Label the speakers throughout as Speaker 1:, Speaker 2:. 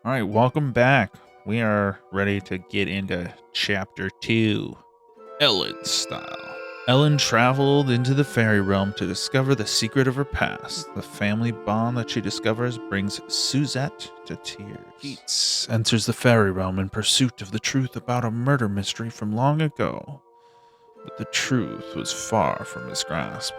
Speaker 1: All right, welcome back. We are ready to get into chapter 2, Ellen style. Ellen traveled into the fairy realm to discover the secret of her past. The family bond that she discovers brings Suzette to tears. Keats enters the fairy realm in pursuit of the truth about a murder mystery from long ago, but the truth was far from his grasp.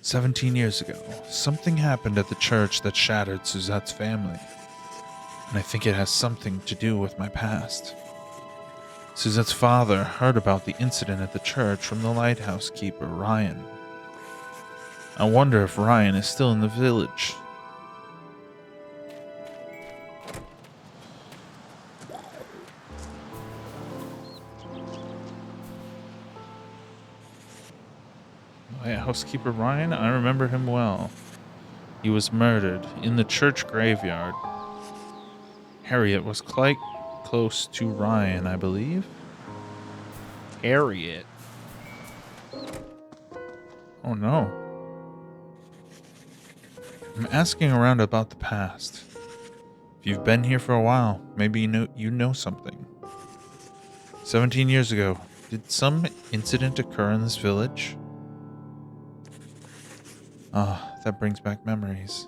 Speaker 1: 17 years ago, something happened at the church that shattered Suzette's family, and I think it has something to do with my past. Suzette's father heard about the incident at the church from the lighthouse keeper, Ryan. I wonder if Ryan is still in the village. Housekeeper Ryan? I remember him well. He was murdered in the church graveyard. Harriet was quite close to Ryan, I believe. Harriet? Oh no. I'm asking around about the past. If you've been here for a while, maybe you know something. 17 years ago, did some incident occur in this village? Ah, that brings back memories.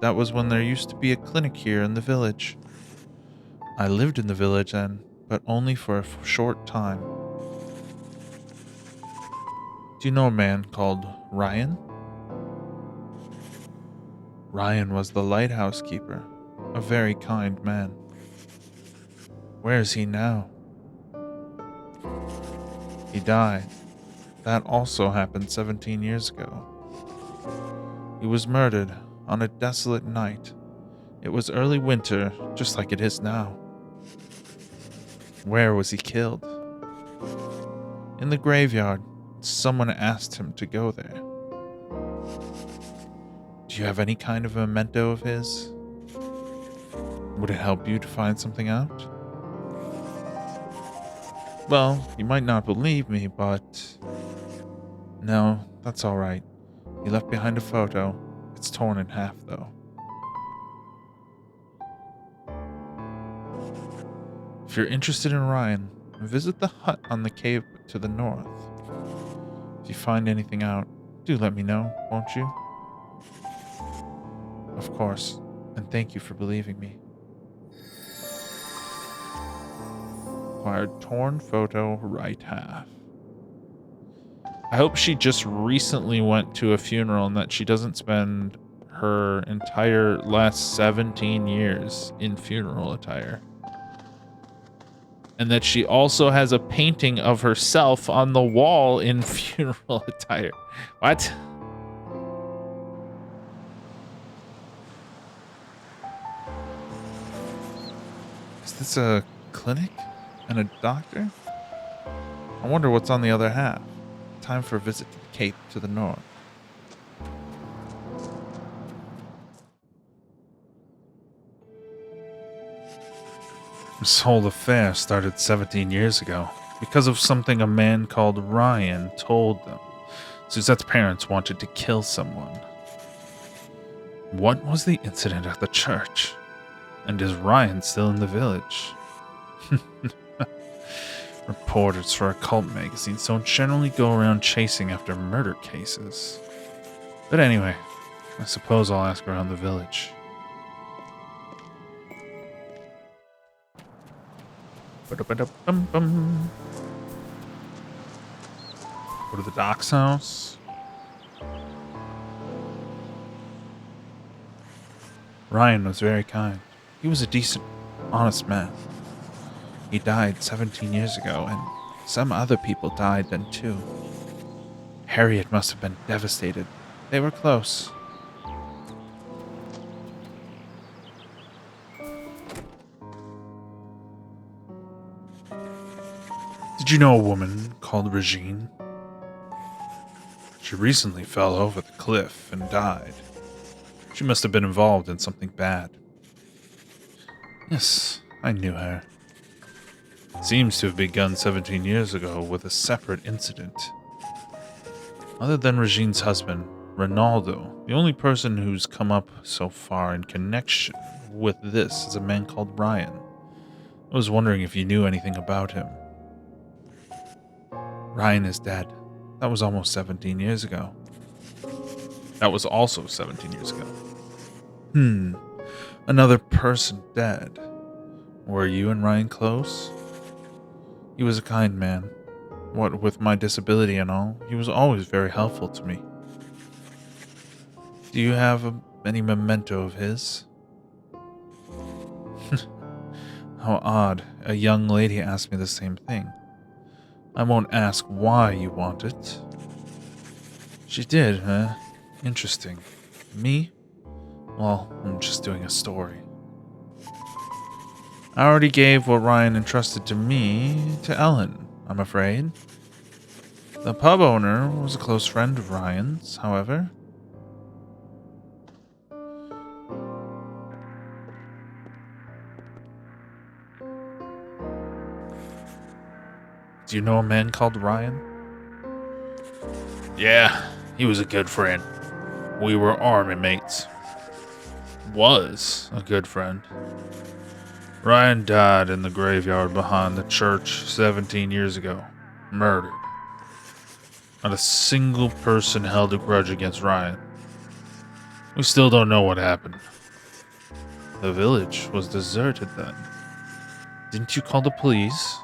Speaker 1: That was when there used to be a clinic here in the village. I lived in the village then, but only for a short time. Do you know a man called Ryan? Ryan was the lighthouse keeper, a very kind man. Where is he now? He died. That also happened 17 years ago. He was murdered on a desolate night. It was early winter, just like it is now. Where was he killed? In the graveyard. Someone asked him to go there. Do you have any kind of memento of his? Would it help you to find something out? Well, you might not believe me, but... No, that's alright. He left behind a photo. It's torn in half, though. If you're interested in Ryan, visit the hut on the cave to the north. If you find anything out, do let me know, won't you? Of course, and thank you for believing me. Acquired torn photo right half. I hope she just recently went to a funeral and that she doesn't spend her entire last 17 years in funeral attire. And that she also has a painting of herself on the wall in funeral attire. What? Is this a clinic and a doctor? I wonder what's on the other half. Time for a visit to the cape to the north. This whole affair started 17 years ago because of something a man called Ryan told them. Suzette's parents wanted to kill someone. What was the incident at the church? And is Ryan still in the village? Reporters for occult magazines don't generally go around chasing after murder cases. But anyway, I suppose I'll ask around the village. Go to the doc's house. Ryan was very kind. He was a decent, honest man. He died 17 years ago, and some other people died then too. Harriet must have been devastated. They were close. Did you know a woman called Regine? She recently fell over the cliff and died. She must have been involved in something bad. Yes, I knew her. Seems to have begun 17 years ago with a separate incident. Other than Regine's husband, Ronaldo. The only person who's come up so far in connection with this is a man called Ryan. I was wondering if you knew anything about him. Ryan is dead. That was almost 17 years ago. That was also 17 years ago. Another person dead. Were you and Ryan close? He was a kind man. What with my disability and all, he was always very helpful to me. Do you have any memento of his? How odd. A young lady asked me the same thing. I won't ask why you want it. She did, huh? Interesting. Me? Well, I'm just doing a story. I already gave what Ryan entrusted to me to Ellen, I'm afraid. The pub owner was a close friend of Ryan's, however. Do you know a man called Ryan? Yeah, he was a good friend. We were army mates. Was a good friend. Ryan died in the graveyard behind the church 17 years ago. Murdered. Not a single person held a grudge against Ryan. We still don't know what happened. The village was deserted then. Didn't you call the police?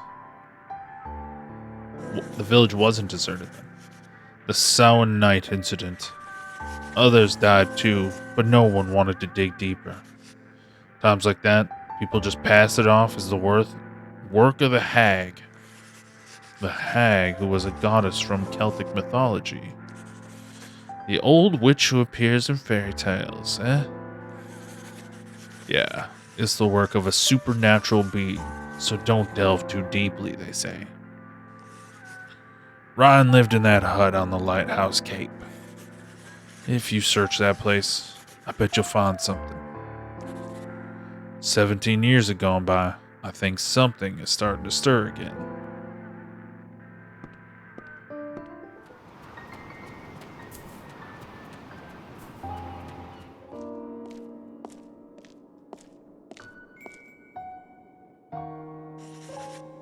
Speaker 1: The village wasn't deserted then. The Samhaim night incident. Others died too, but no one wanted to dig deeper. Times like that, people just pass it off as the work of the hag. The hag who was a goddess from Celtic mythology. The old witch who appears in fairy tales, eh? Yeah, it's the work of a supernatural being, so don't delve too deeply, they say. Ryan lived in that hut on the Lighthouse Cape. If you search that place, I bet you'll find something. 17 years have gone by. I think something is starting to stir again.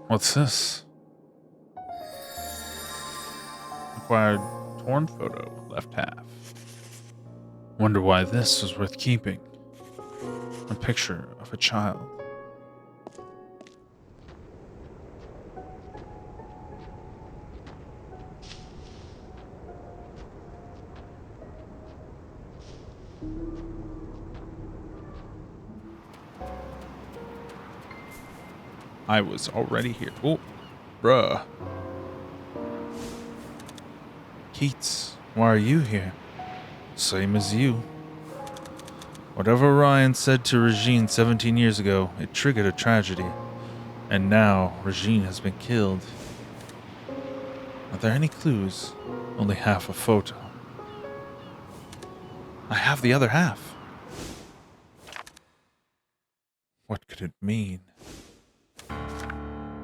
Speaker 1: What's this? Acquired torn photo, left half. Wonder why this was worth keeping. A picture of a child. I was already here. Oh, bruh. Keats, why are you here? Same as you. Whatever Ryan said to Regine 17 years ago, it triggered a tragedy. And now, Regine has been killed. Are there any clues? Only half a photo. I have the other half. What could it mean?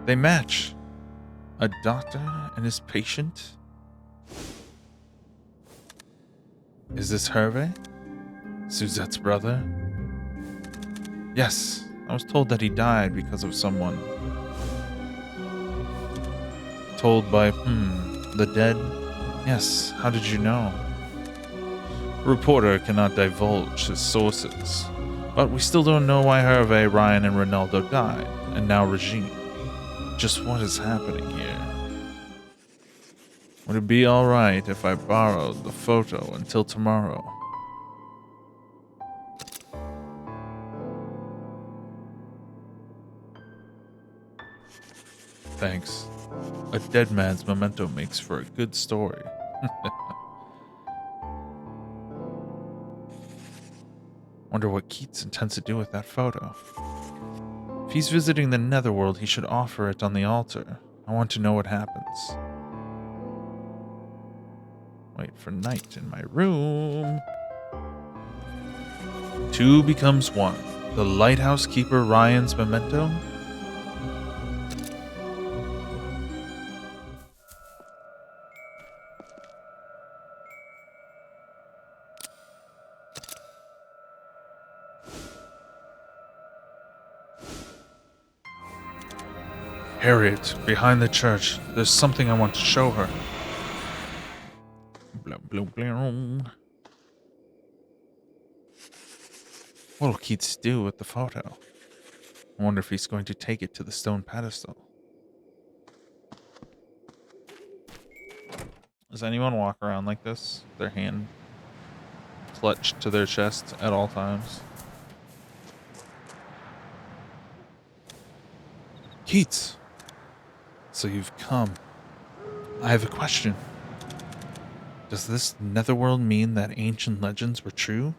Speaker 1: They match. A doctor and his patient? Is this Hervé? Suzette's brother? Yes, I was told that he died because of someone. Told by, the dead? Yes, how did you know? A reporter cannot divulge his sources. But we still don't know why Hervé, Ryan, and Ronaldo died, and now Regine. Just what is happening here? Would it be alright if I borrowed the photo until tomorrow? Thanks. A dead man's memento makes for a good story. Wonder what Keats intends to do with that photo. If he's visiting the netherworld, he should offer it on the altar. I want to know what happens. Wait for night in my room. Two becomes one. The lighthouse keeper Ryan's memento? Harriet, behind the church. There's something I want to show her. Blah, blah, blah. What'll Keats do with the photo? I wonder if he's going to take it to the stone pedestal. Does anyone walk around like this? Their hand clutched to their chest at all times? Keats! So you've come. I have a question. Does this netherworld mean that ancient legends were true?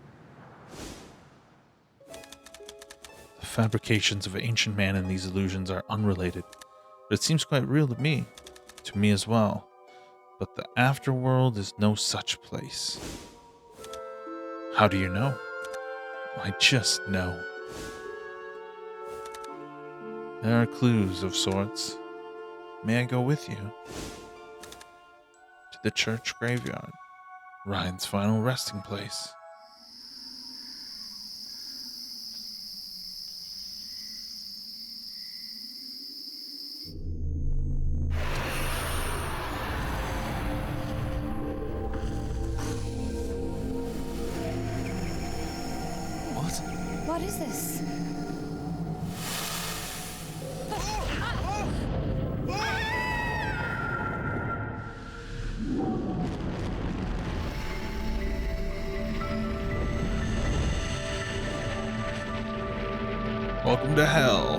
Speaker 1: The fabrications of ancient man in these illusions are unrelated, but it seems quite real to me as well. But the afterworld is no such place. How do you know? I just know. There are clues of sorts. May I go with you? To the church graveyard, Ryan's final resting place.
Speaker 2: What is this?
Speaker 1: Welcome to hell.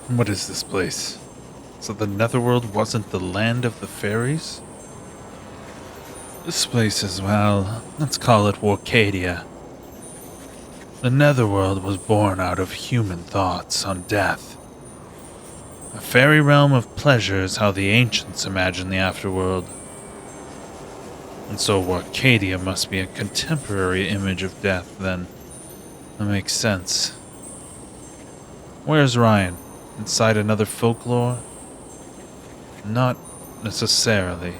Speaker 1: What is this place? So the netherworld wasn't the land of the fairies? This place is, well, let's call it Warcadia. The netherworld was born out of human thoughts on death. A fairy realm of pleasure is how the ancients imagined the afterworld. And so Warcadia must be a contemporary image of death, then. That makes sense. Where's Ryan? Inside another folklore? Not necessarily.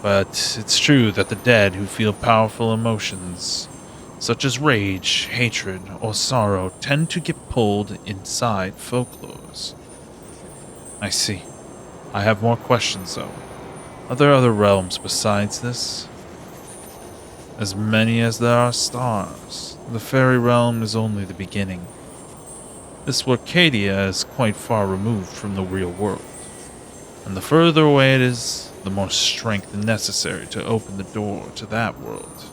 Speaker 1: But it's true that the dead who feel powerful emotions, such as rage, hatred, or sorrow, tend to get pulled inside folklores. I see. I have more questions, though. Are there other realms besides this? As many as there are stars. The fairy realm is only the beginning. This Warcadia is quite far removed from the real world. And the further away it is, the more strength necessary to open the door to that world.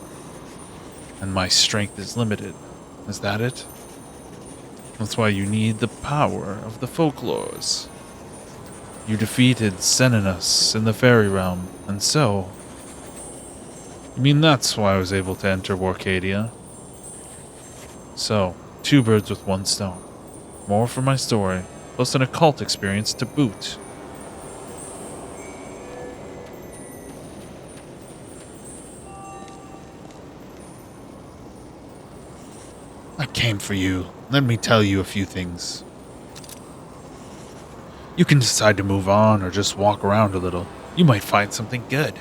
Speaker 1: And my strength is limited. Is that it? That's why you need the power of the folklores. You defeated Seninus in the fairy realm, and so... You mean that's why I was able to enter Warcadia? So, 2 birds with 1 stone. More for my story, plus an occult experience to boot. I came for you. Let me tell you a few things. You can decide to move on or just walk around a little. You might find something good.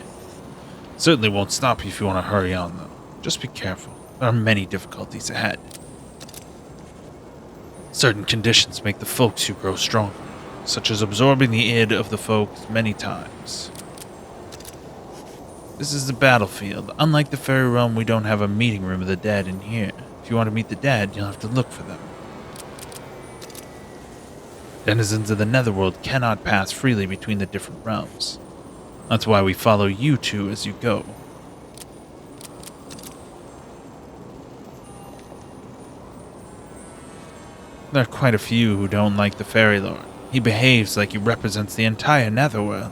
Speaker 1: Certainly won't stop you if you want to hurry on, though. Just be careful. There are many difficulties ahead. Certain conditions make the folks you grow stronger, such as absorbing the id of the folks many times. This is the battlefield. Unlike the fairy realm, we don't have a meeting room of the dead in here. If you want to meet the dead, you'll have to look for them. Denizens of the netherworld cannot pass freely between the different realms. That's why we follow you two as you go. There are quite a few who don't like the fairy lord. He behaves like he represents the entire netherworld.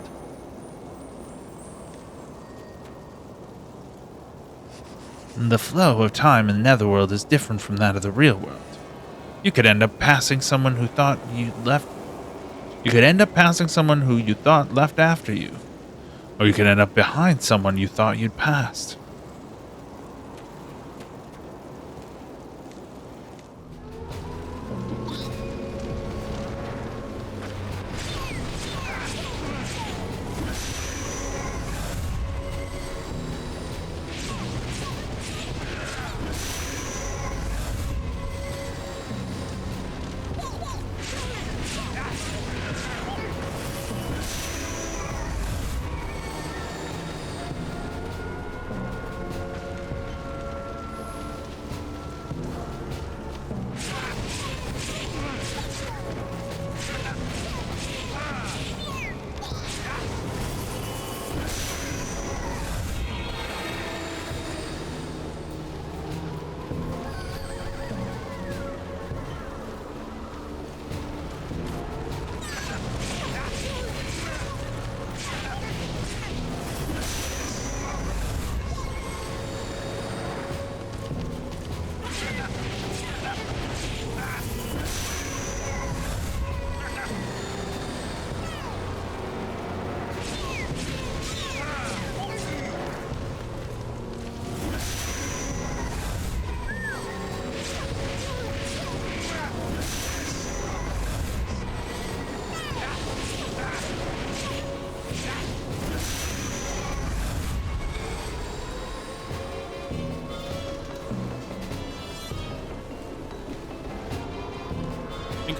Speaker 1: The flow of time in the netherworld is different from that of the real world. You could end up passing someone who thought you left. You could end up passing someone who you thought left after you. Or you could end up behind someone you thought you'd passed.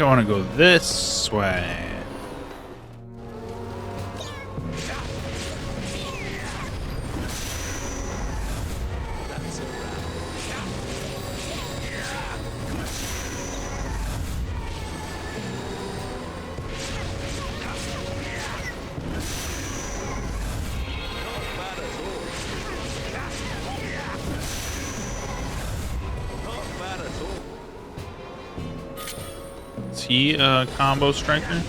Speaker 1: I want to go this way. Is he a combo striker?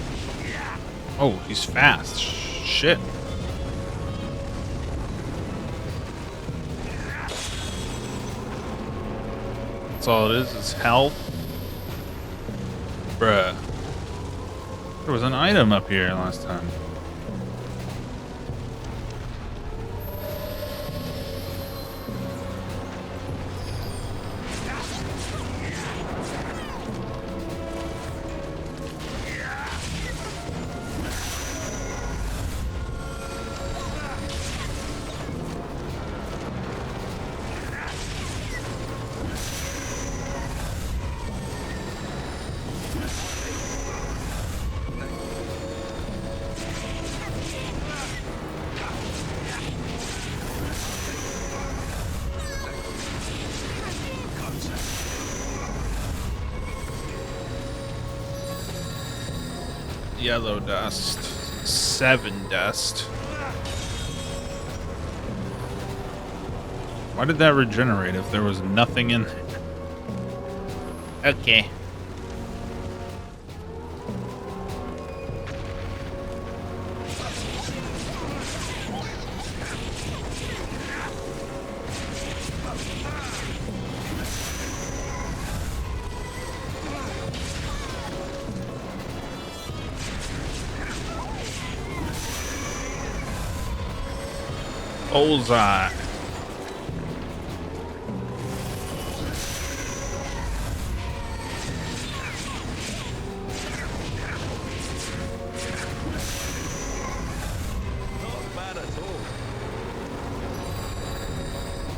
Speaker 1: Oh, he's fast. Shit. That's all it is health. Bruh. There was an item up here last time. Yellow dust. 7 dust. Why did that regenerate if there was nothing in there? Okay. Bullseye.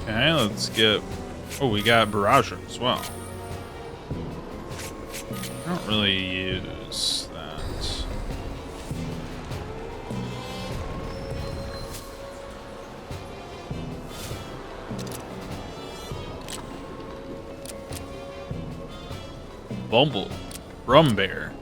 Speaker 1: Okay, let's get... Oh, we got Barrage as well. I don't really use that. Bumble. Brumbear.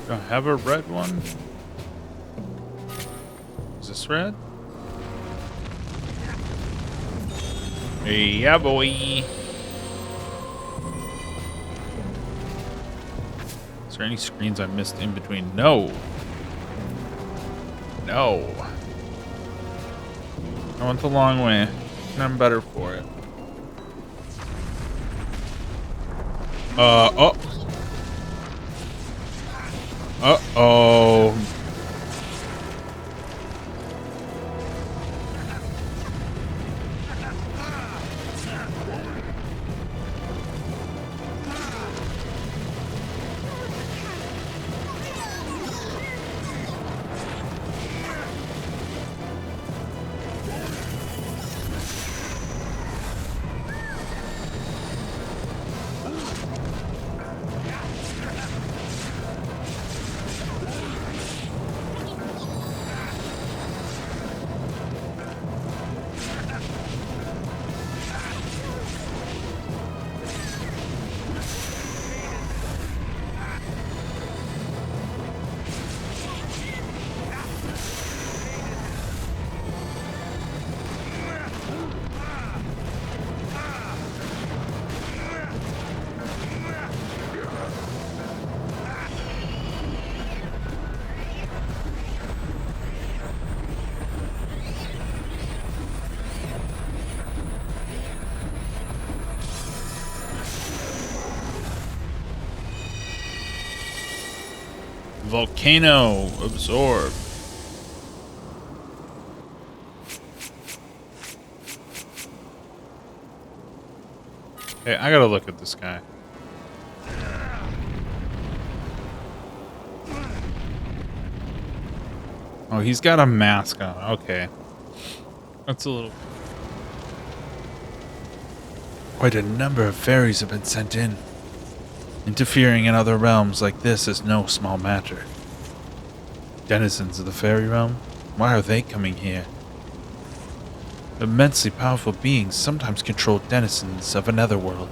Speaker 1: Do I have a red one? Is this red? Yeah, boy. Is there any screens I missed in between? No. No. I went the long way, and I'm better for it. Oh. Uh-oh. volcano. Absorb. Hey, I gotta look at this guy. Oh, he's got a mask on. Okay. That's a little... Quite a number of fairies have been sent in. Interfering in other realms like this is no small matter. Denizens of the fairy realm? Why are they coming here? Immensely powerful beings sometimes control denizens of another world.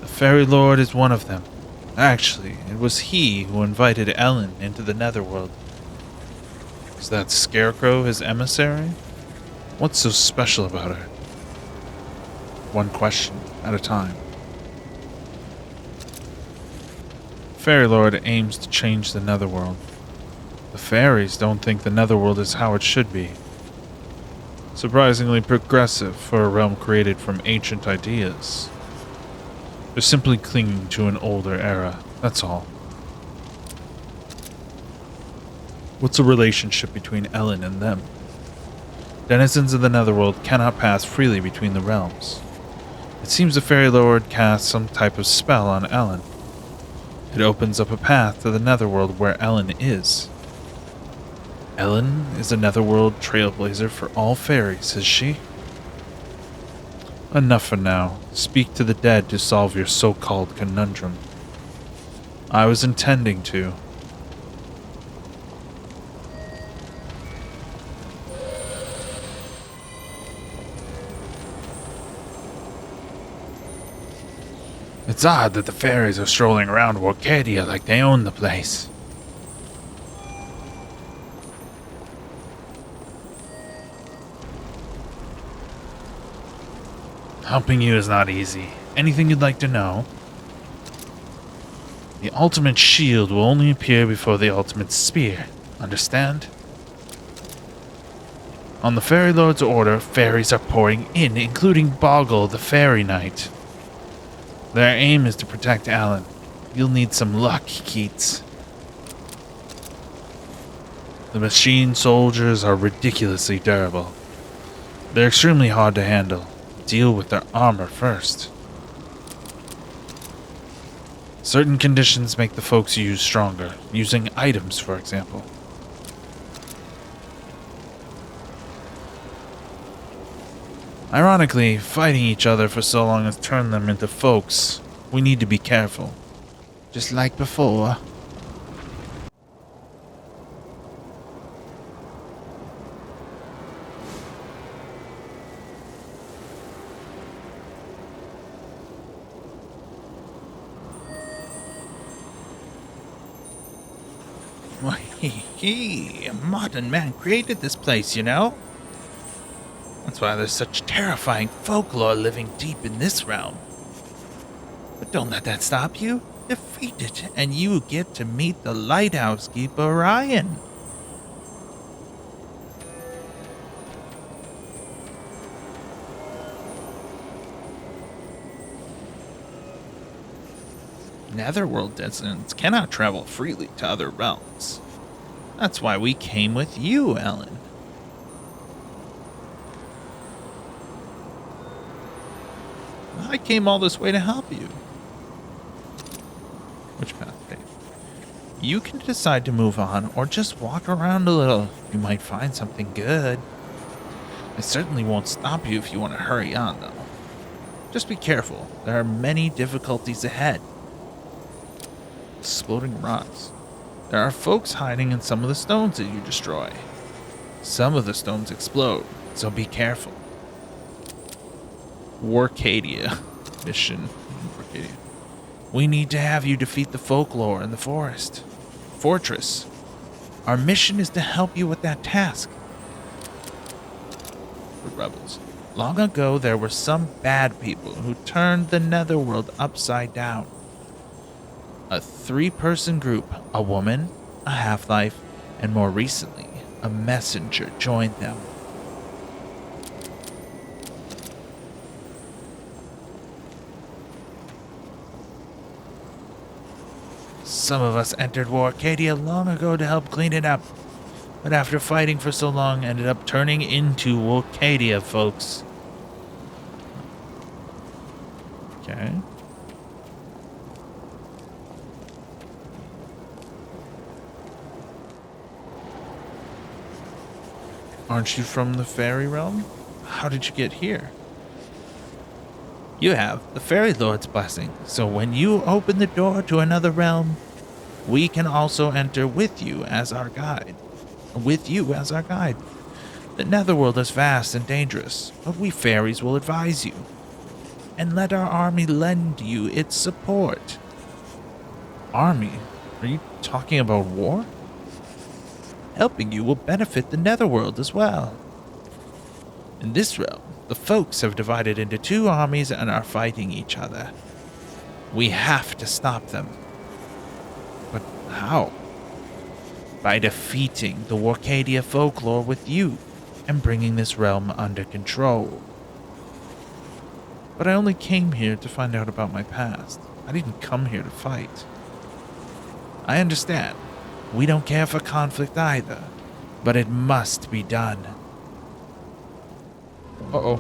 Speaker 1: The fairy lord is one of them. Actually, it was he who invited Ellen into the netherworld. Is that scarecrow his emissary? What's so special about her? One question at a time. Fairy Lord aims to change the netherworld. The fairies don't think the netherworld is how it should be. Surprisingly progressive for a realm created from ancient ideas. They're simply clinging to an older era, that's all. What's the relationship between Ellen and them? Denizens of the netherworld cannot pass freely between the realms. It seems the Fairy Lord casts some type of spell on Ellen. It opens up a path to the netherworld where Ellen is. Ellen is a netherworld trailblazer for all fairies, is she? Enough for now. Speak to the dead to solve your so-called conundrum. I was intending to. It's odd that the fairies are strolling around Warcadia like they own the place. Helping you is not easy. Anything you'd like to know? The ultimate shield will only appear before the ultimate spear. Understand? On the Fairy Lord's order, fairies are pouring in, including Boggle, the Fairy Knight. Their aim is to protect Alan. You'll need some luck, Keats. The machine soldiers are ridiculously durable. They're extremely hard to handle. Deal with their armor first. Certain conditions make the folks you use stronger, using items, for example. Ironically, fighting each other for so long has turned them into folks. We need to be careful. Just like before. Why, a modern man created this place, you know? That's why there's such terrifying folklore living deep in this realm. But don't let that stop you. Defeat it, and you get to meet the lighthouse keeper, Ryan. Netherworld denizens cannot travel freely to other realms. That's why we came with you, Ellen. I came all this way to help you. Which path? Okay. You can decide to move on or just walk around a little. You might find something good. I certainly won't stop you if you want to hurry on, though. Just be careful. There are many difficulties ahead. Exploding rocks. There are folks hiding in some of the stones that you destroy. Some of the stones explode, so be careful. Warcadia mission. Warcadia. We need to have you defeat the folklore in the fortress. Our mission is to help you with that task. The rebels. Long ago, there were some bad people who turned the netherworld upside down. A 3-person group, a woman, a half-life, and more recently, a messenger joined them. Some of us entered Warcadia long ago to help clean it up, but after fighting for so long, ended up turning into Warcadia, folks. Okay. Aren't you from the fairy realm? How did you get here? You have the fairy lord's blessing, so when you open the door to another realm, we can also enter with you as our guide. The netherworld is vast and dangerous, but we fairies will advise you and let our army lend you its support. Army? Are you talking about war? Helping you will benefit the netherworld as well. In this realm, the folks have divided into two armies and are fighting each other. We have to stop them. But how? By defeating the Warcadia folklore with you and bringing this realm under control. But I only came here to find out about my past. I didn't come here to fight. I understand. We don't care for conflict either, but it must be done. Uh-oh.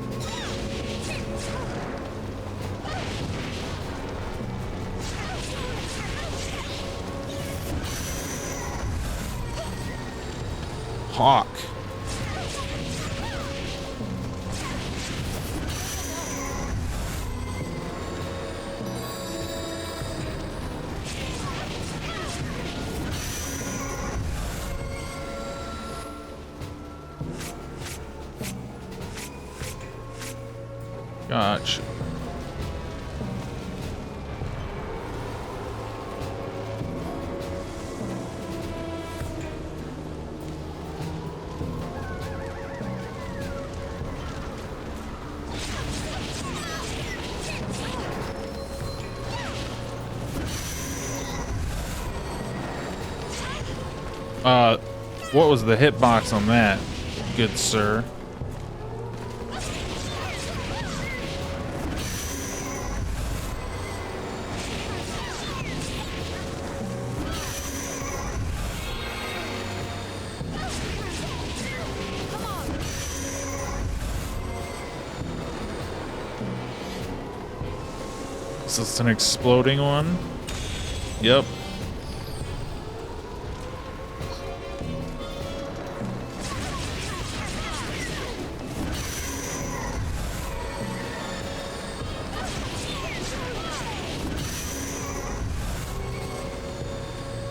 Speaker 1: Hawk. Gotcha. What was the hitbox on that, good sir? Is this an exploding one? Yep.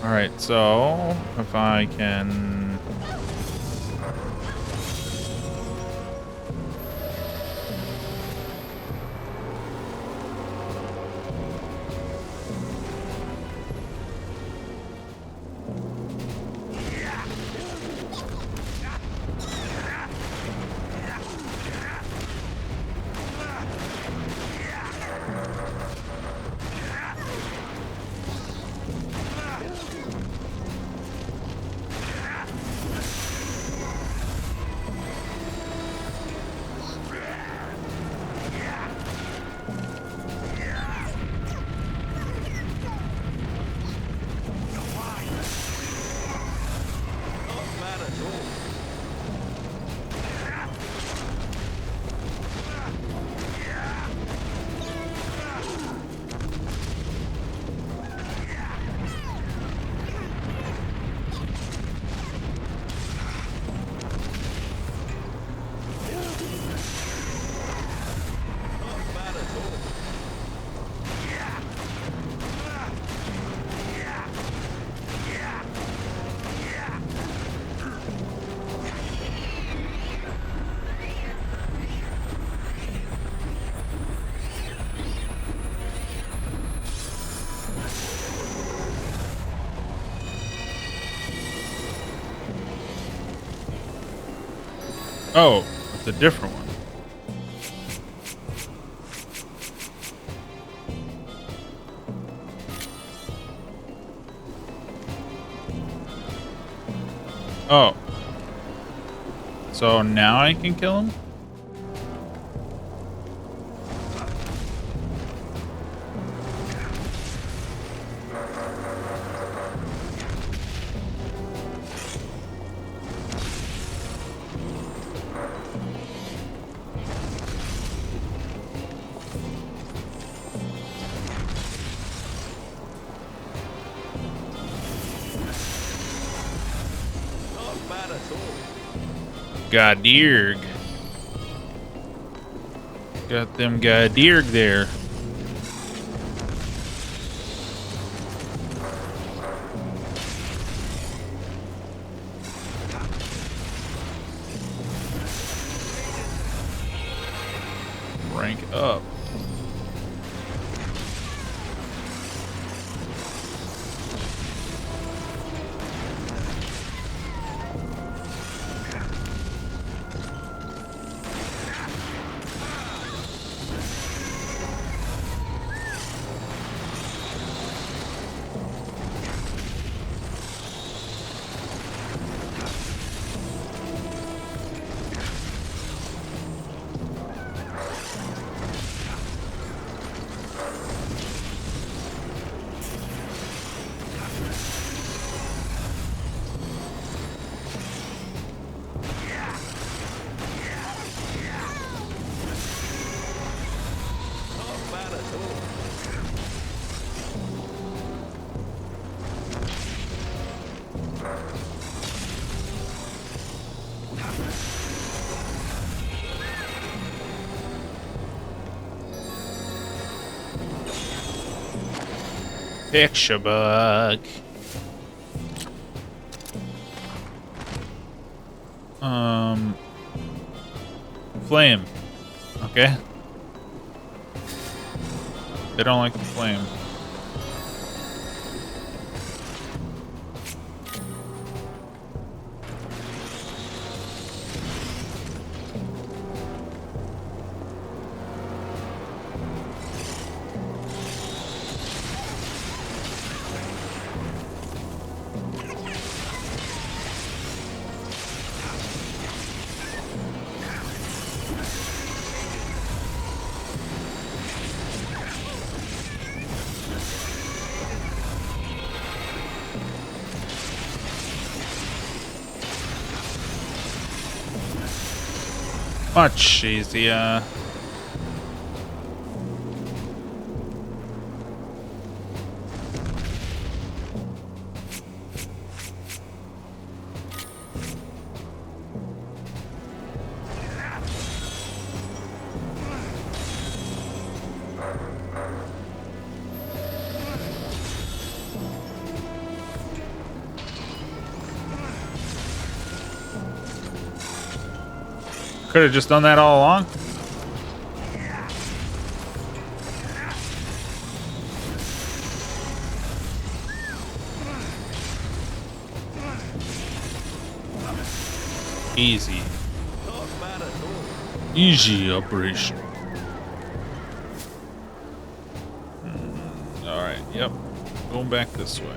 Speaker 1: Alright, so if I can... Oh, it's a different one. Oh. So now I can kill him? Gadirg. Got them Gadirg there. Rank up. Picture bug. Flame. Okay. They don't like the flame. Much easier. Could have just done that all along. Easy. Easy operation. All right. Yep. Going back this way.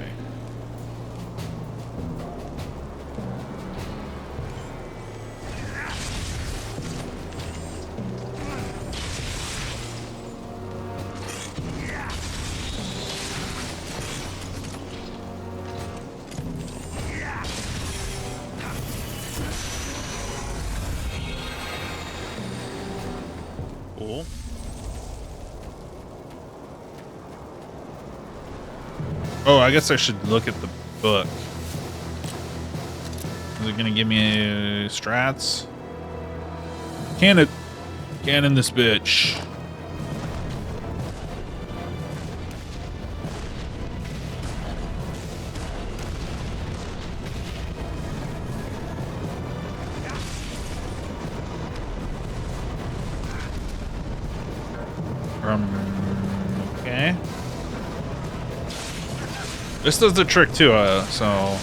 Speaker 1: Cool. Oh, I guess I should look at the book. Is it gonna give me strats? Cannon this bitch. Okay. This does the trick too, so.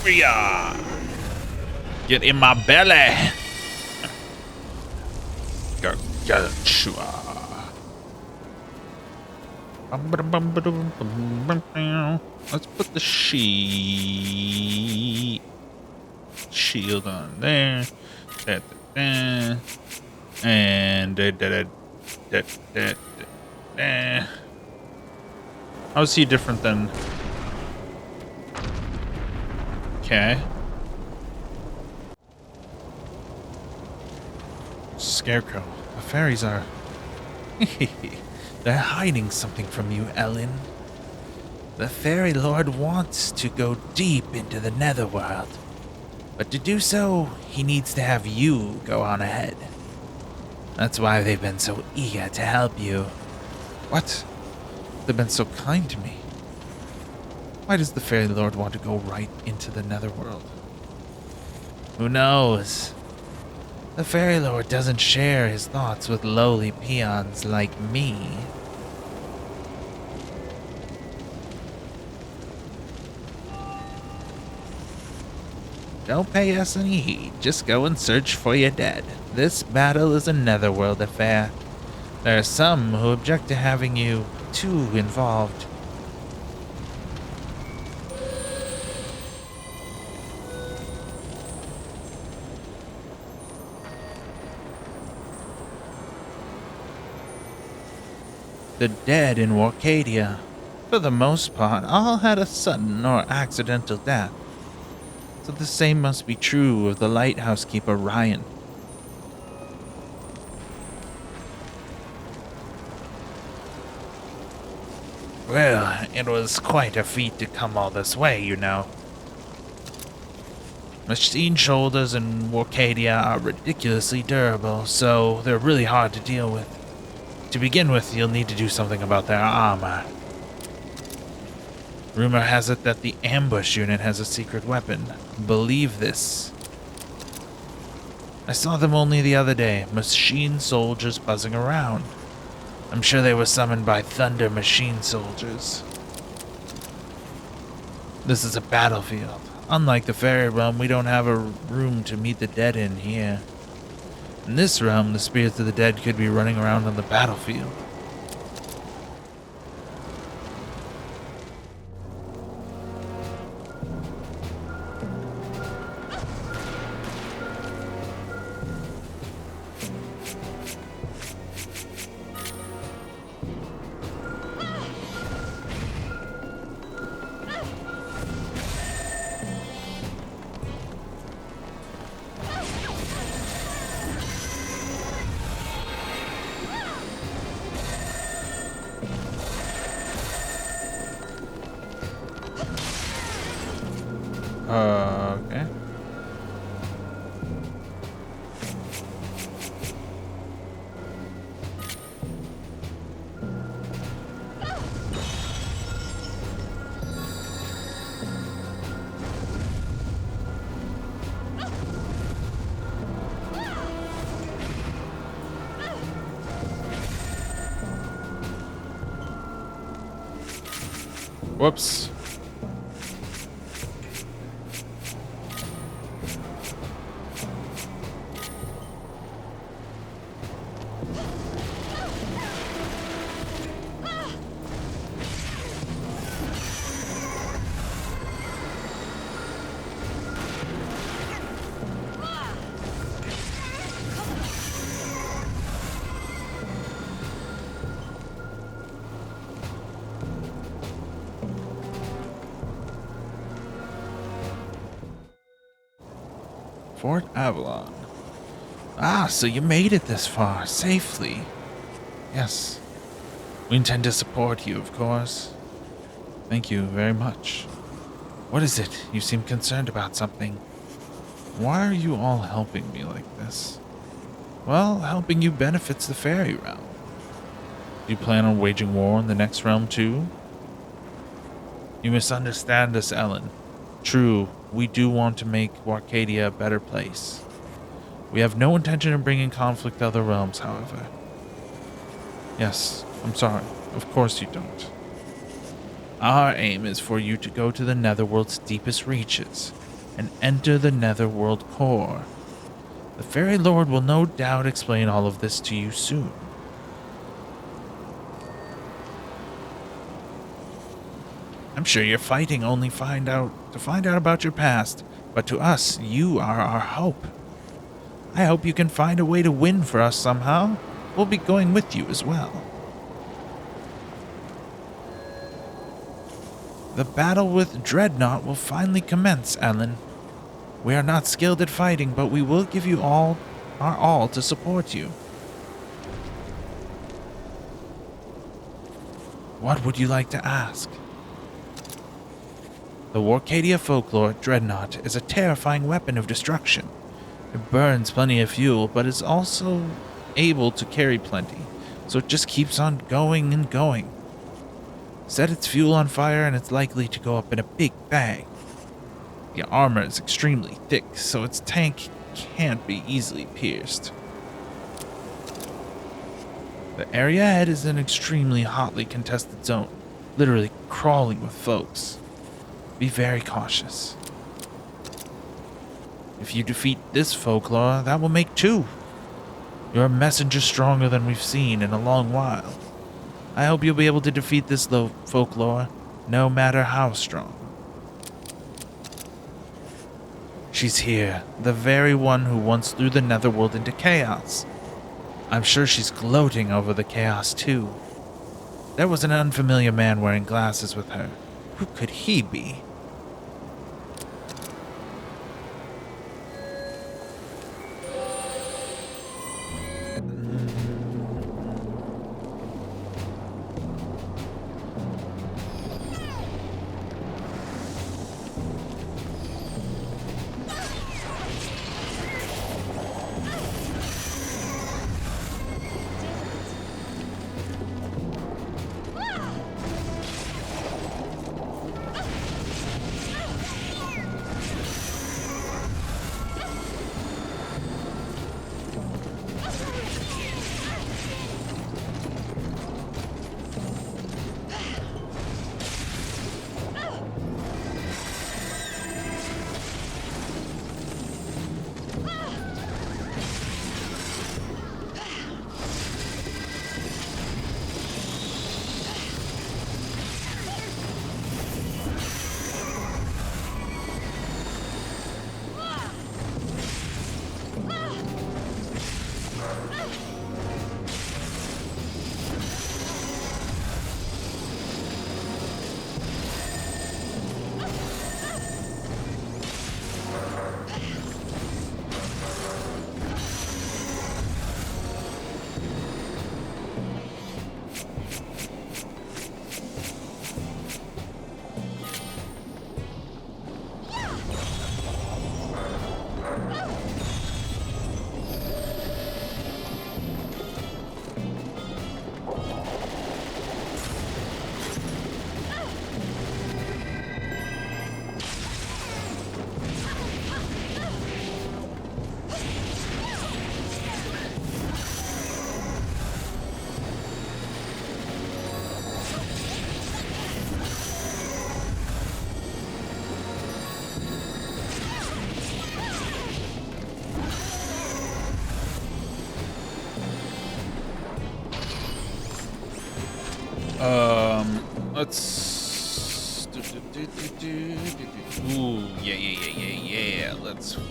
Speaker 1: Yeah. Get in my belly. Gargantua. Let's put the shield on there. And how is he different than? Okay. Scarecrow. The fairies are. They're hiding something from you, Ellen. The Fairy Lord wants to go deep into the Netherworld. But to do so, he needs to have you go on ahead. That's why they've been so eager to help you. What? They've been so kind to me. Why does the Fairy Lord want to go right into the Netherworld? Who knows? The Fairy Lord doesn't share his thoughts with lowly peons like me. Don't pay us any heed. Just go and search for your dead. This battle is a Netherworld affair. There are some who object to having you too involved. The dead in Warcadia, for the most part, all had a sudden or accidental death. So the same must be true of the lighthouse keeper Ryan. Well, it was quite a feat to come all this way, you know. Machine shoulders in Warcadia are ridiculously durable, so they're really hard to deal with. To begin with, you'll need to do something about their armor. Rumor has it that the ambush unit has a secret weapon. Believe this. I saw them only the other day, machine soldiers buzzing around. I'm sure they were summoned by Thunder machine soldiers. This is a battlefield. Unlike the fairy realm, we don't have a room to meet the dead in here. In this realm, the spirits of the dead could be running around on the battlefield. Okay. Whoops. Fort Avalon. Ah, so you made it this far, safely. Yes. We intend to support you, of course. Thank you very much. What is it? You seem concerned about something. Why are you all helping me like this? Well, helping you benefits the fairy realm. Do you plan on waging war in the next realm too? You misunderstand us, Ellen. True, we do want to make Warcadia a better place. We have no intention of bringing conflict to other realms, however. Yes, I'm sorry. Of course you don't. Our aim is for you to go to the Netherworld's deepest reaches and enter the netherworld core. The Fairy Lord will no doubt explain all of this to you soon. I'm sure you're fighting only to find out about your past, but to us, you are our hope. I hope you can find a way to win for us somehow. We'll be going with you as well. The battle with Dreadnought will finally commence, Ellen. We are not skilled at fighting, but we will give you our all to support you. What would you like to ask? The Warcadia Folklore Dreadnought is a terrifying weapon of destruction. It burns plenty of fuel, but is also able to carry plenty, so it just keeps on going and going. Set its fuel on fire and it's likely to go up in a big bang. The armor is extremely thick, so its tank can't be easily pierced. The area ahead is an extremely hotly contested zone, literally crawling with folks. Be very cautious. If you defeat this folklore, that will make 2. You're a messenger stronger than we've seen in a long while. I hope you'll be able to defeat this folklore, no matter how strong. She's here, the very one who once threw the netherworld into chaos. I'm sure she's gloating over the chaos too. There was an unfamiliar man wearing glasses with her. Who could he be? Let's. Ooh, yeah. Let's go.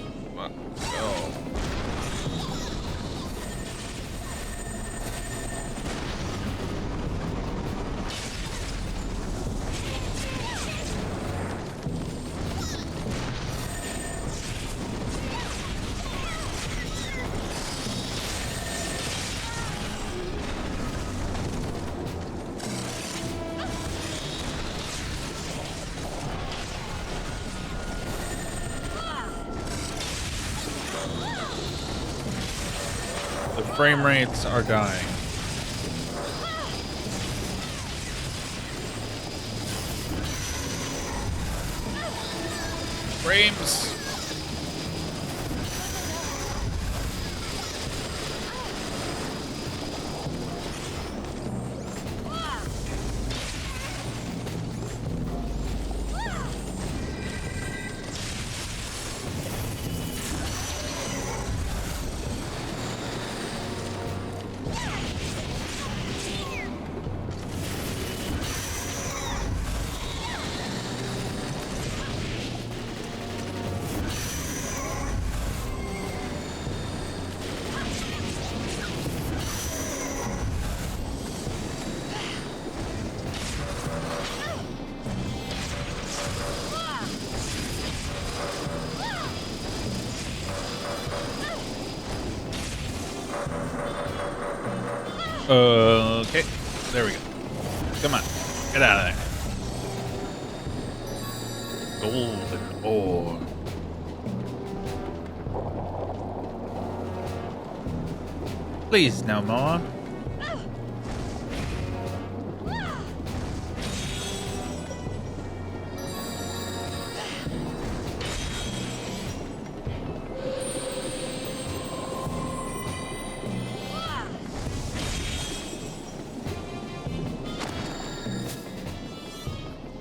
Speaker 1: The frame rates are dying. Frames. Okay, there we go. Come on, get out of there. Golden ore. Please, no more.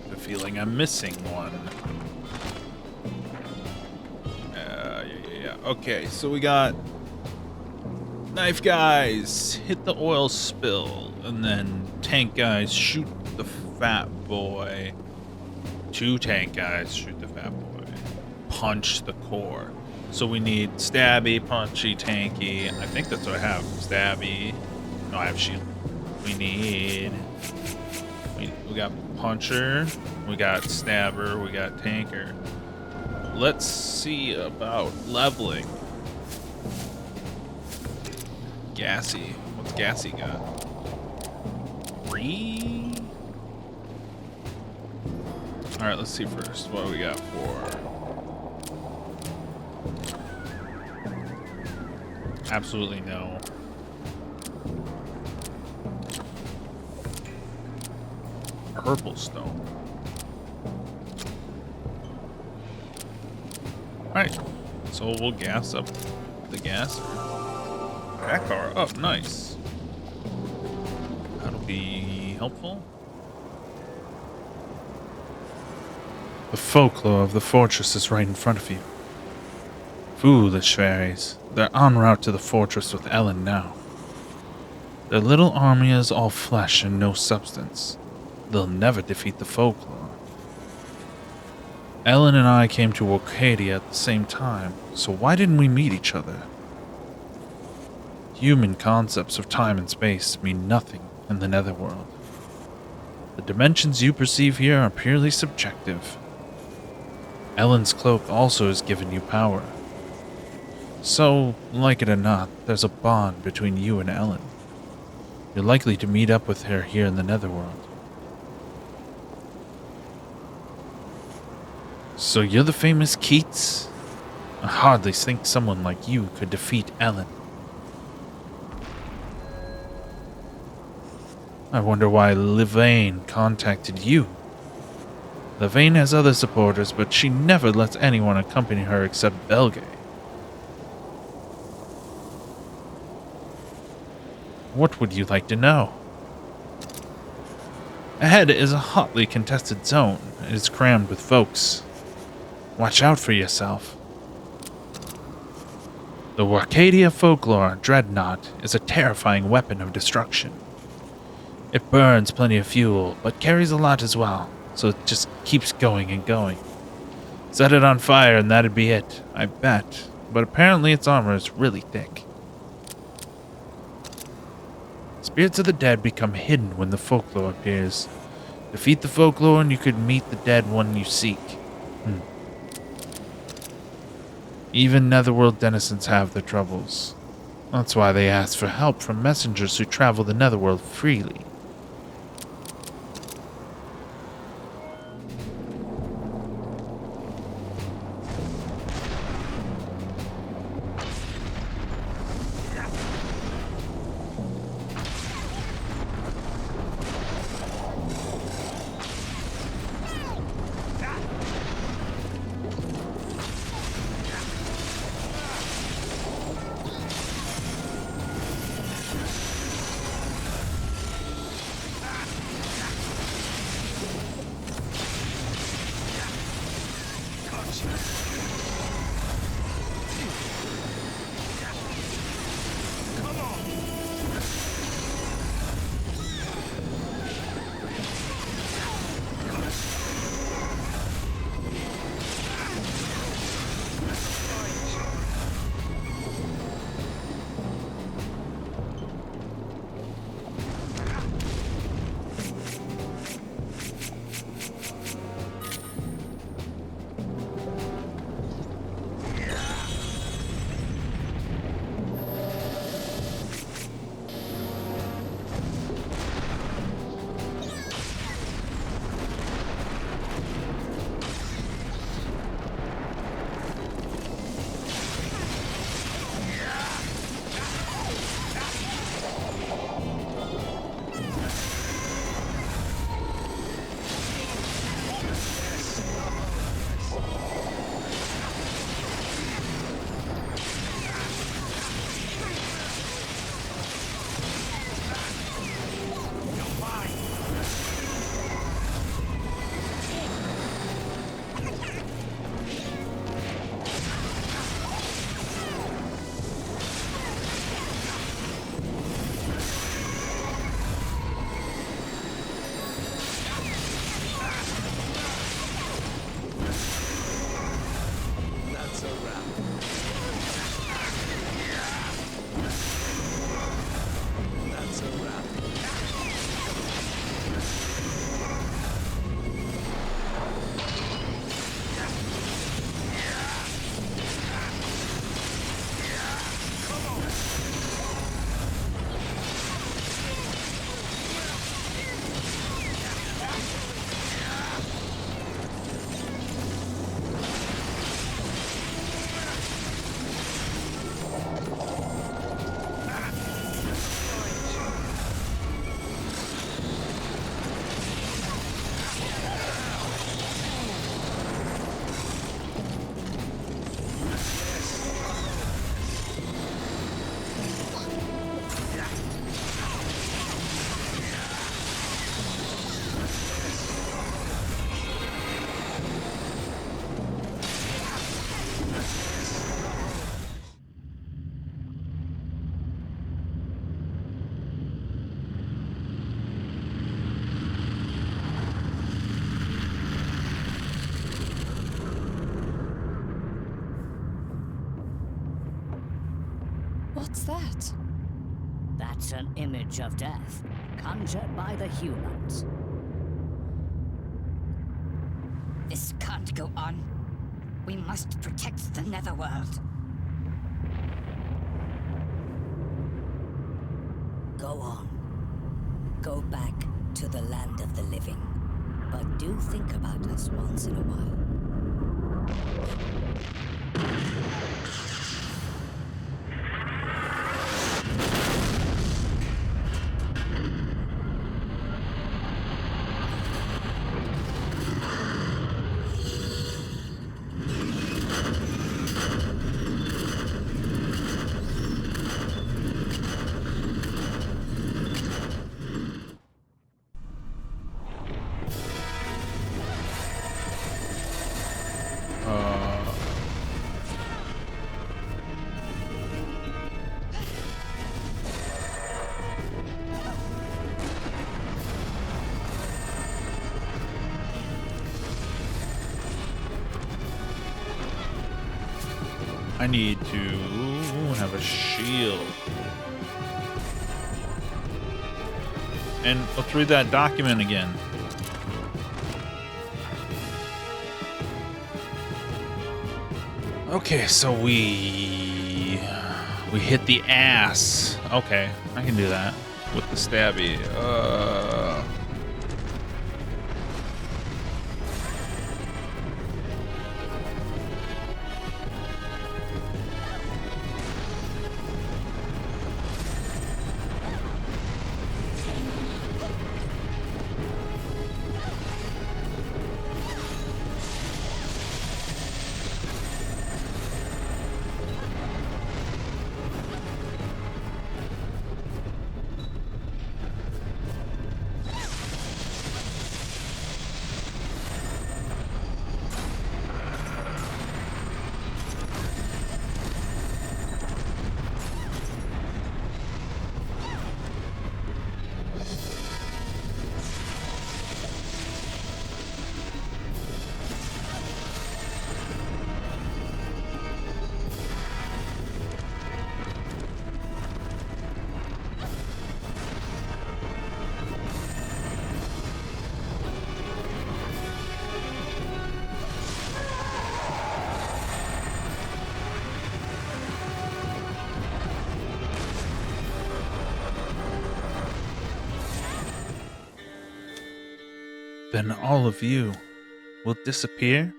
Speaker 1: The feeling I'm missing one. Yeah. Okay, so we got knife guys hit the oil spill, and then tank guys shoot the fat boy. 2 tank guys shoot the fat boy. Punch the core. So we need stabby, punchy, tanky. I think that's what I have. Stabby. No, I have shield. We got puncher. We got stabber. We got tanker. Let's see about leveling. Gassy. What's Gassy got? 3? Alright, let's see first. What do we got for? Absolutely no. Purple stone. Alright, so we'll gas up the gasser. That car up, nice. That'll be helpful. The folklore of the fortress is right in front of you. Foolish fairies. They're en route to the fortress with Ellen now. Their little army is all flesh and no substance. They'll never defeat the folklore. Ellen and I came to Arcadia at the same time, so why didn't we meet each other? Human concepts of time and space mean nothing in the netherworld. The dimensions you perceive here are purely subjective. Ellen's cloak also has given you power. So, like it or not, there's a bond between you and Ellen. You're likely to meet up with her here in the netherworld. So you're the famous Keats? I hardly think someone like you could defeat Ellen. I wonder why Livain contacted you. Livain has other supporters, but she never lets anyone accompany her except Belgae. What would you like to know? Ahead is a hotly contested zone. It is crammed with folks. Watch out for yourself. The Arcadia Folklore Dreadnought is a terrifying weapon of destruction. It burns plenty of fuel, but carries a lot as well, so it just keeps going and going. Set it on fire and that'd be it, I bet, but apparently its armor is really thick. Spirits of the dead become hidden when the folklore appears. Defeat the folklore and you could meet the dead one you seek. Even netherworld denizens have their troubles. That's why they ask for help from messengers who travel the netherworld freely.
Speaker 2: What's that?
Speaker 3: That's an image of death, conjured by the humans.
Speaker 4: This can't go on. We must protect the Netherworld.
Speaker 3: Go on. Go back to the land of the living. But do think about us once in a while.
Speaker 1: I need to have a shield. And let's read that document again. Okay, so we hit the ass. Okay, I can do that with the stabby. Then all of you will disappear?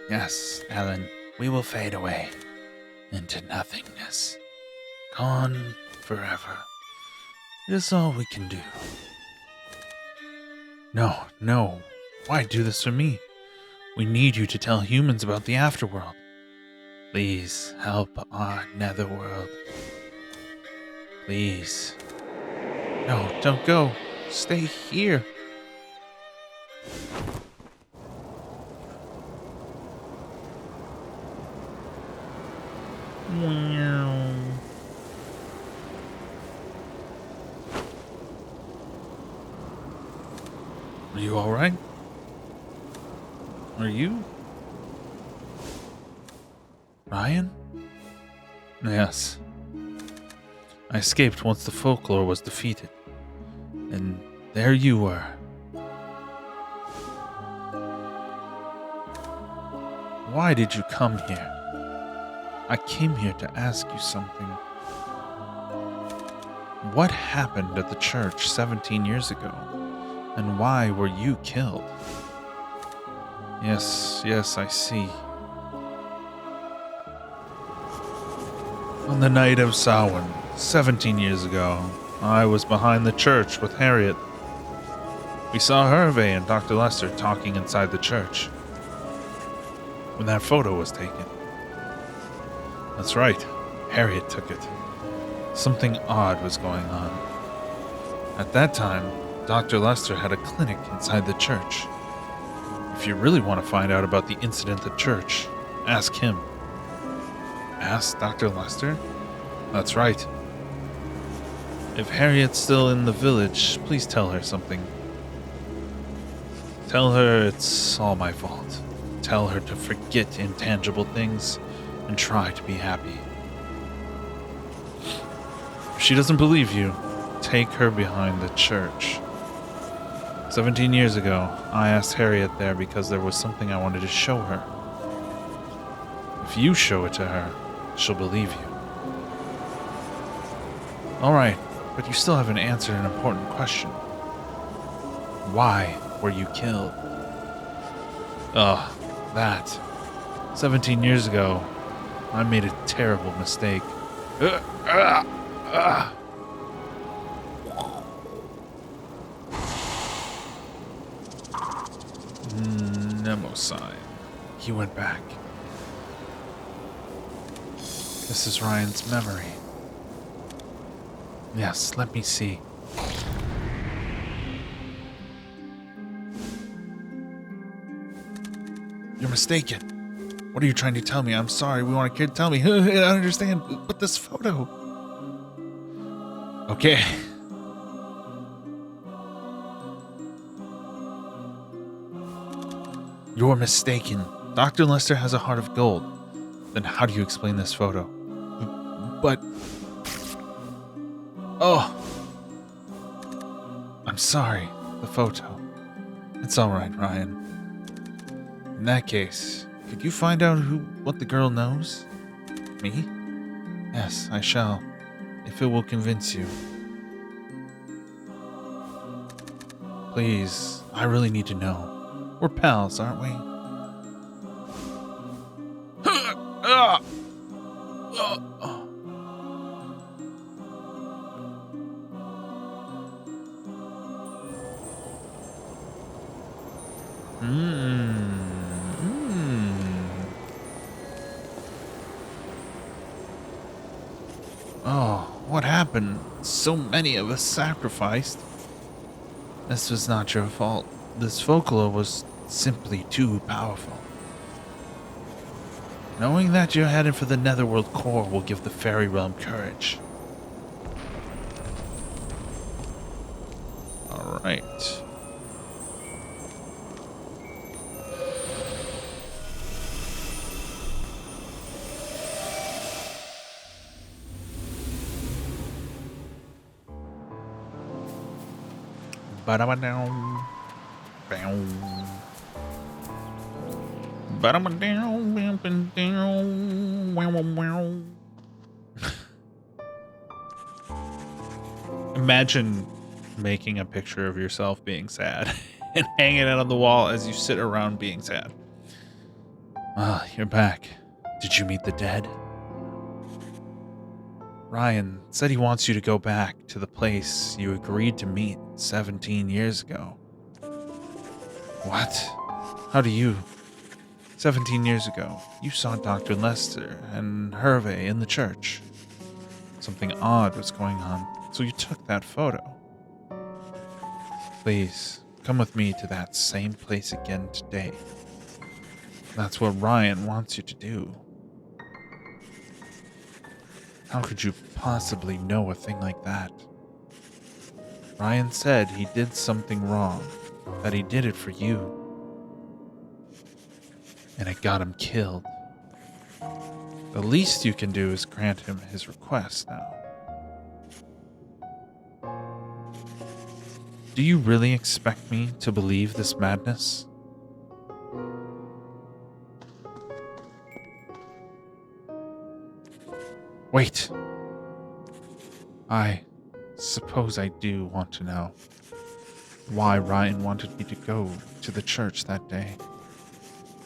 Speaker 1: Yes, Ellen, we will fade away into nothingness. Gone forever. It is all we can do. No. Why do this to me? We need you to tell humans about the afterworld. Please help our netherworld. Please. No, don't go. Stay here. Meow. Are you all right? Are you? Ryan? Yes. I escaped once the Folklore was defeated. And there you were. Why did you come here? I came here to ask you something. What happened at the church 17 years ago? And why were you killed? Yes, I see. On the night of Samhaim, 17 years ago, I was behind the church with Harriet. We saw Hervé and Dr. Lester talking inside the church when that photo was taken. That's right, Harriet took it. Something odd was going on. At that time, Dr. Lester had a clinic inside the church. If you really want to find out about the incident at church, ask him. Ask Dr. Lester? That's right. If Harriet's still in the village, please tell her something. Tell her it's all my fault. Tell her to forget intangible things and try to be happy. If she doesn't believe you, take her behind the church. 17 years ago, I asked Harriet there because there was something I wanted to show her. If you show it to her, she'll believe you. Alright, but you still haven't answered an important question. Why were you killed? That. 17 years ago, I made a terrible mistake. Mnemosyne. He went back. This is Ryan's memory. Yes, let me see. You're mistaken. What are you trying to tell me? I'm sorry, we want a kid. Tell me. I don't understand. But this photo. Okay. You're mistaken. Dr. Lester has a heart of gold. Then how do you explain this photo? But... Oh. I'm sorry. The photo. It's alright, Ryan. In that case, could you find out what the girl knows? Me? Yes, I shall. If it will convince you. Please, I really need to know. We're pals, aren't we? Oh, what happened? So many of us sacrificed. This was not your fault. This folklore was simply too powerful. Knowing that you're headed for the Netherworld core will give the fairy realm courage. Alright. Ba-da-ba-down. Bow. Ba-da-ba-down. Bam-bam-down. Wow-wow-wow. Imagine making a picture of yourself being sad and hanging it on the wall as you sit around being sad. Ah, you're back. Did you meet the dead? Ryan said he wants you to go back to the place you agreed to meet 17 years ago. What? How do you? 17 years ago, you saw Dr. Lester and Herve in the church. Something odd was going on, so you took that photo. Please, come with me to that same place again today. That's what Ryan wants you to do. How could you possibly know a thing like that? Ryan said he did something wrong, that he did it for you. And it got him killed. The least you can do is grant him his request now. Do you really expect me to believe this madness? Wait. I suppose I do want to know why Ryan wanted me to go to the church that day.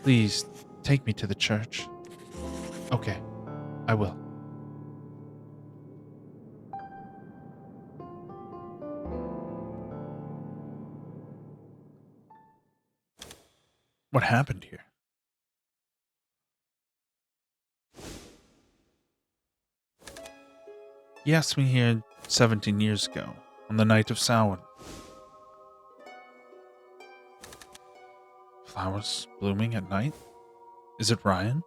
Speaker 1: Please, take me to the church. Okay, I will. What happened here? He asked me here 17 years ago, on the night of Samhaim. Flowers blooming at night? Is it Ryan?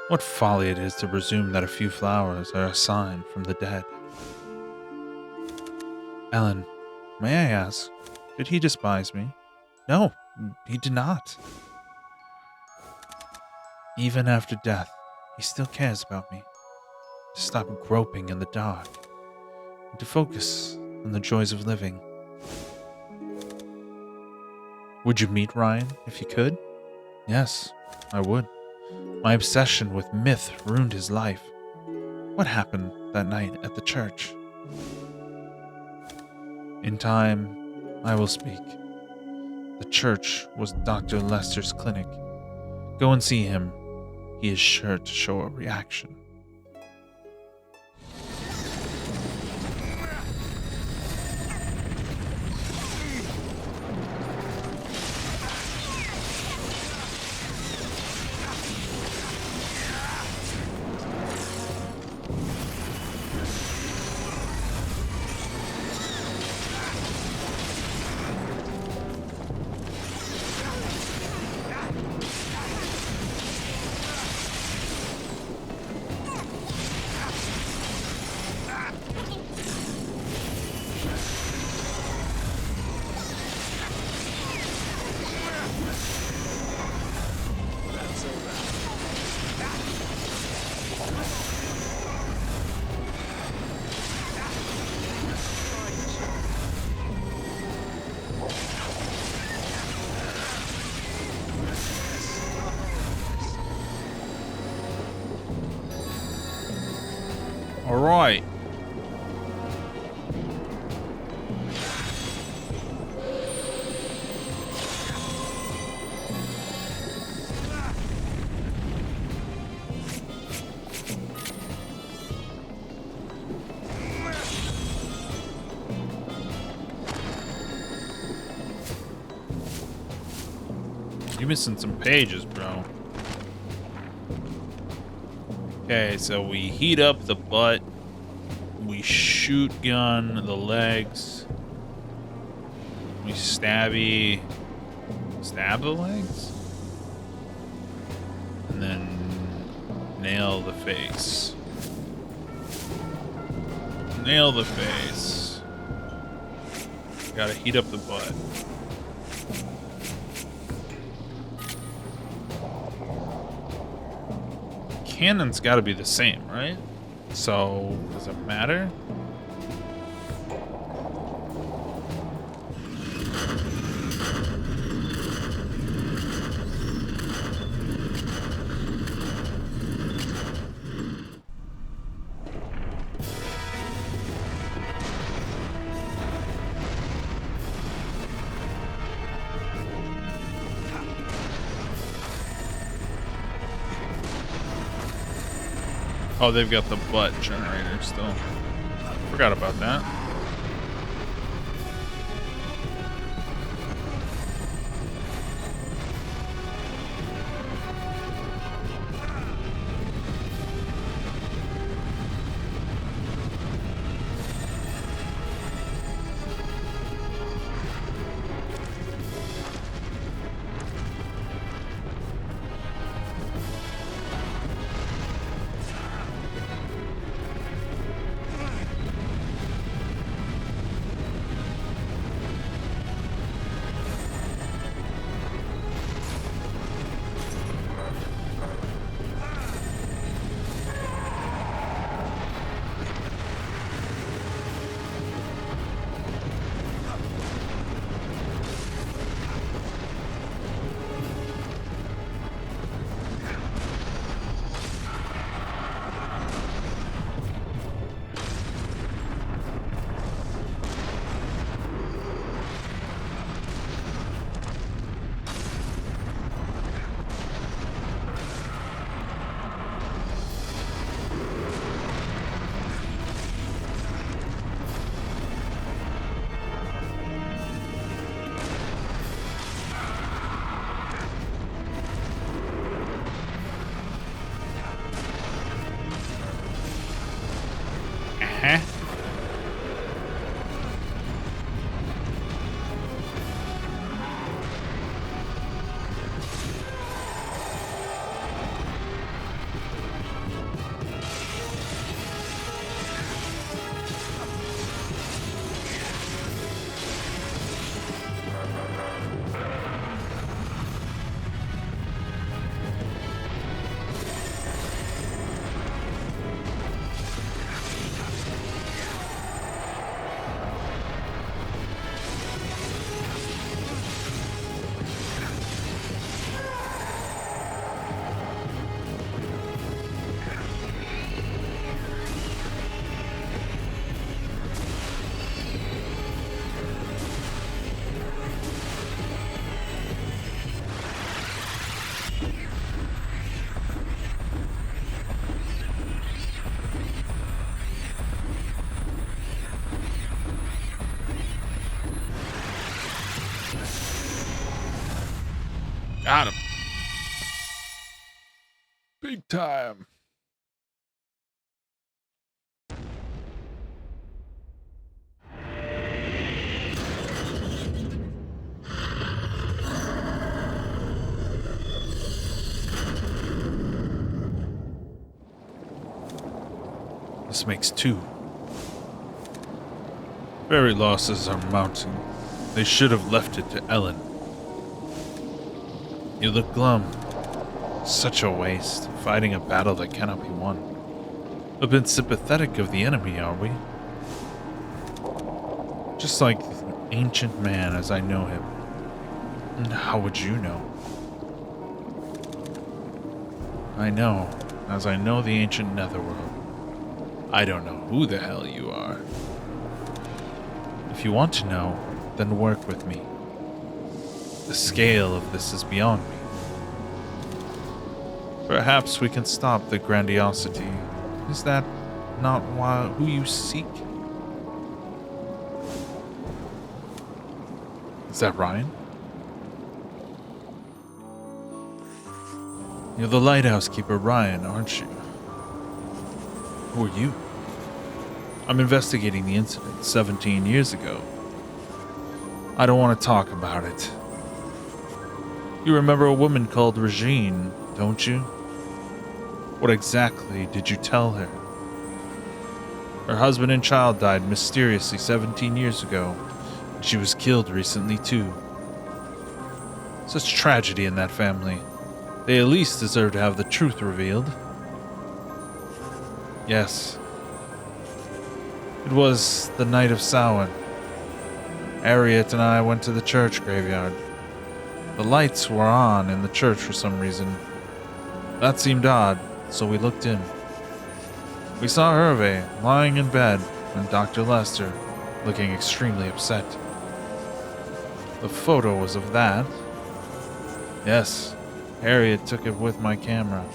Speaker 1: What folly it is to presume that a few flowers are a sign from the dead. Ellen, may I ask, did he despise me? No, he did not. Even after death, he still cares about me. to stop groping in the dark, and to focus on the joys of living. Would you meet Ryan if you could? Yes, I would. My obsession with myth ruined his life. What happened that night at the church? In time, I will speak. The church was Dr. Lester's clinic. Go and see him. He is sure to show a reaction. All right. You're missing some pages, bro. Okay, so we heat up the butt. We shoot gun the legs. We stab the legs? And then nail the face. Nail the face. Gotta heat up the butt. Cannon's gotta be the same, right? So, does it matter? Oh, they've got the butt generator still. Forgot about that. Huh? Got him. Big time. This makes 2. Fairy losses are mounting. They should have left it to Ellen. You look glum. Such a waste, fighting a battle that cannot be won. A bit sympathetic of the enemy, are we? Just like the ancient man as I know him. And how would you know? I know, as I know the ancient netherworld. I don't know who the hell you are. If you want to know, then work with me. The scale of this is beyond me. Perhaps we can stop the grandiosity. Is that not who you seek? Is that Ryan? You're the lighthouse keeper Ryan, aren't you? Who are you? I'm investigating the incident 17 years ago. I don't want to talk about it. You remember a woman called Regine, don't you? What exactly did you tell her? Her husband and child died mysteriously 17 years ago, and she was killed recently too. Such tragedy in that family. They at least deserve to have the truth revealed. Yes. It was the night of Samhaim. Harriet and I went to the church graveyard. The lights were on in the church for some reason. That seemed odd, so we looked in. We saw Hervé lying in bed and Dr. Lester looking extremely upset. The photo was of that. Yes, Harriet took it with my camera.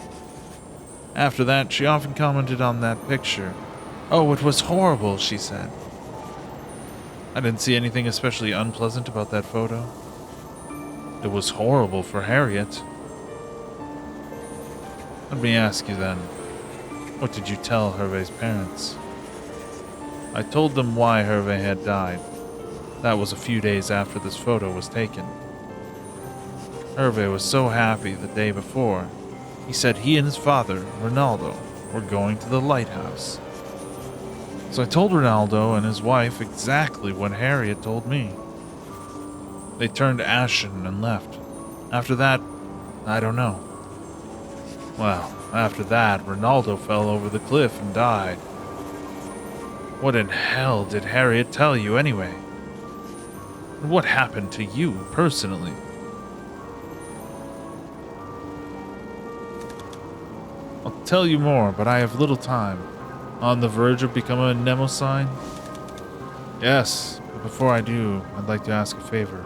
Speaker 1: After that, she often commented on that picture. Oh, it was horrible, she said. I didn't see anything especially unpleasant about that photo. It was horrible for Harriet. Let me ask you then, what did you tell Hervé's parents? I told them why Hervé had died. That was a few days after this photo was taken. Hervé was so happy the day before. He said he and his father, Ronaldo, were going to the lighthouse. So I told Ronaldo and his wife exactly what Harriet told me. They turned ashen and left. After that, I don't know. Well, after that, Ronaldo fell over the cliff and died. What in hell did Harriet tell you anyway? And what happened to you personally? I'll tell you more, but I have little time. On the verge of becoming a Mnemosyne? Yes, but before I do, I'd like to ask a favor.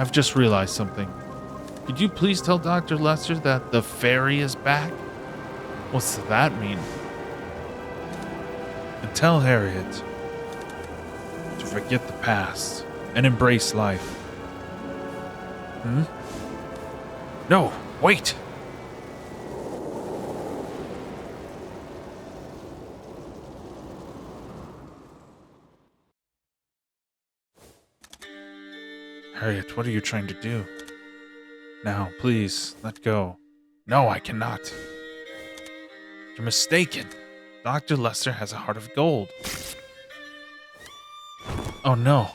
Speaker 1: I've just realized something. Could you please tell Dr. Lester that the fairy is back? What's that mean? And tell Harriet to forget the past and embrace life. No, wait! Harriet, what are you trying to do? Now, please, let go. No, I cannot. You're mistaken. Dr. Lester has a heart of gold. Oh no.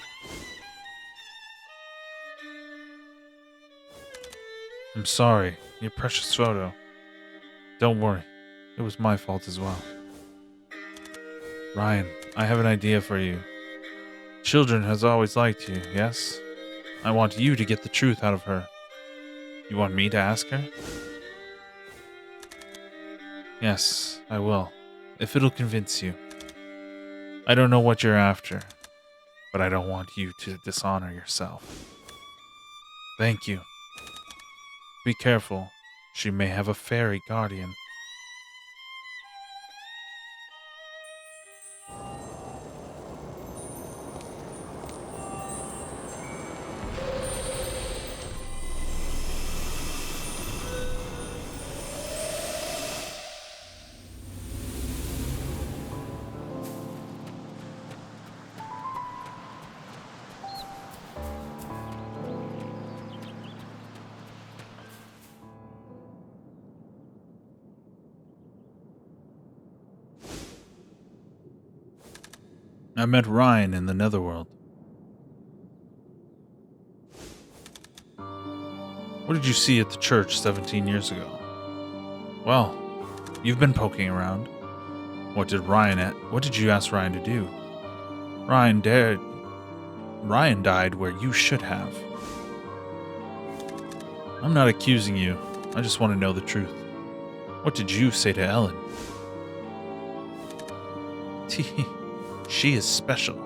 Speaker 1: I'm sorry, your precious photo. Don't worry, it was my fault as well. Ryan, I have an idea for you. Children has always liked you, yes? I want you to get the truth out of her. You want me to ask her? Yes, I will, if it'll convince you. I don't know what you're after, but I don't want you to dishonor yourself. Thank you. Be careful. She may have a fairy guardian. I met Ryan in the Netherworld. What did you see at the church 17 years ago? Well, you've been poking around. What did you ask Ryan to do? Ryan died where you should have. I'm not accusing you. I just want to know the truth. What did you say to Ellen? She is special.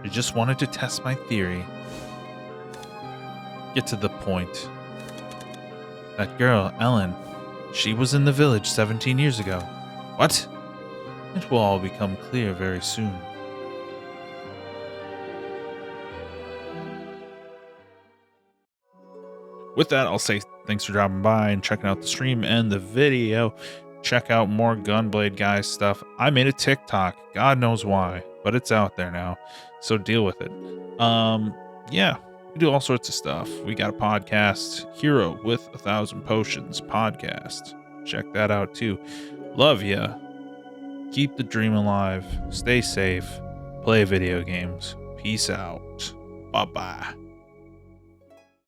Speaker 1: I just wanted to test my theory. Get to the point. That girl, Ellen, she was in the village 17 years ago. What? It will all become clear very soon. With that, I'll say thanks for dropping by and checking out the stream and the video. Check out more Gunblade Guys stuff. I made a TikTok. God knows why, but it's out there now. So deal with it. Yeah, we do all sorts of stuff. We got a podcast, Hero with 1,000 Potions podcast. Check that out too. Love ya. Keep the dream alive. Stay safe. Play video games. Peace out. Bye-bye.